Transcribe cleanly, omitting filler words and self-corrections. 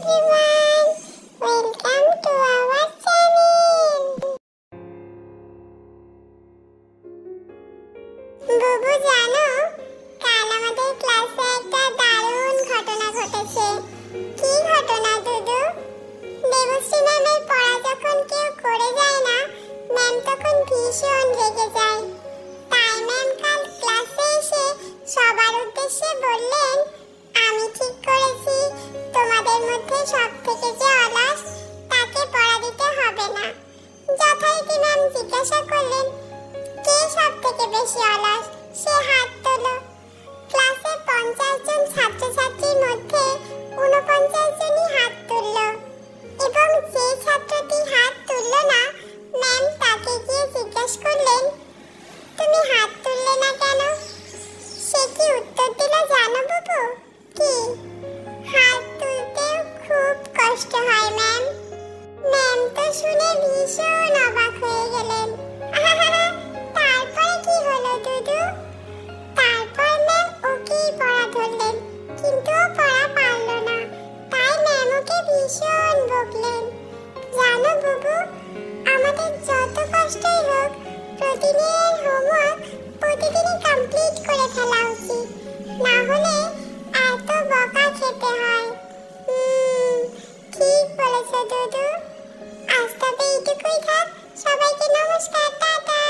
everyone, welcome to our channel. বুবু জানো, কাল আমাদের ক্লাসে একটা দারুণ ঘটনা ঘটেছে। কি ঘটনা দুদু? দেবশ্রী ম্যামের পড়া যখন কেউ করে যায় না, ম্যাম তখন ভীষণ রেগে যায়। তাই ম্যাম কাল ক্লাসে এসে সবার উদ্দেশ্যে বললেন, আমি ঠিক করেছি তোমাদের মধ্যে সবথেকে যে অলস তাকে পড়া দিতে হবে না। যথারীতি ম্যাম জিজ্ঞাসা করলেন, কে সবথেকে বেশি অলস? সে হাত তোলো। ক্লাসে 50 জন ছাত্রছাত্রীর মধ্যে 49 জনই হাত তুলল এবং যে ছাত্রটি হাত তুলল না, ম্যাম তাকে গিয়ে জিজ্ঞাসা করলেন, তুমি হাত তুললে না কেন? সে কি উত্তর দিল জানো বুবু? কি? হাত তুলতেও খুব কষ্ট হয় ম্যাম। ম্যাম তো শুনে ভীষণ অবাক হয়ে গেলেন। তারপরে কি হলো দুদু? তারপর ম্যাম ওকেই পড়া ধরলেন, কিন্তু ও পড়া পারল না। তাই ম্যাম ওকে ভীষণ বকলেন। জানো বুবু, আমাদের যত কষ্টই হোক প্রতিদিনের হোমওয়ার্ক প্রতিদিনই কমপ্লিট করে ফেলা উচিত, না হলে এত বকা খেতে হয়। ঠিক বলেছো দুদু। আজ তবে এইটুকুই থাক। সবাইকে নমস্কার, টাটা।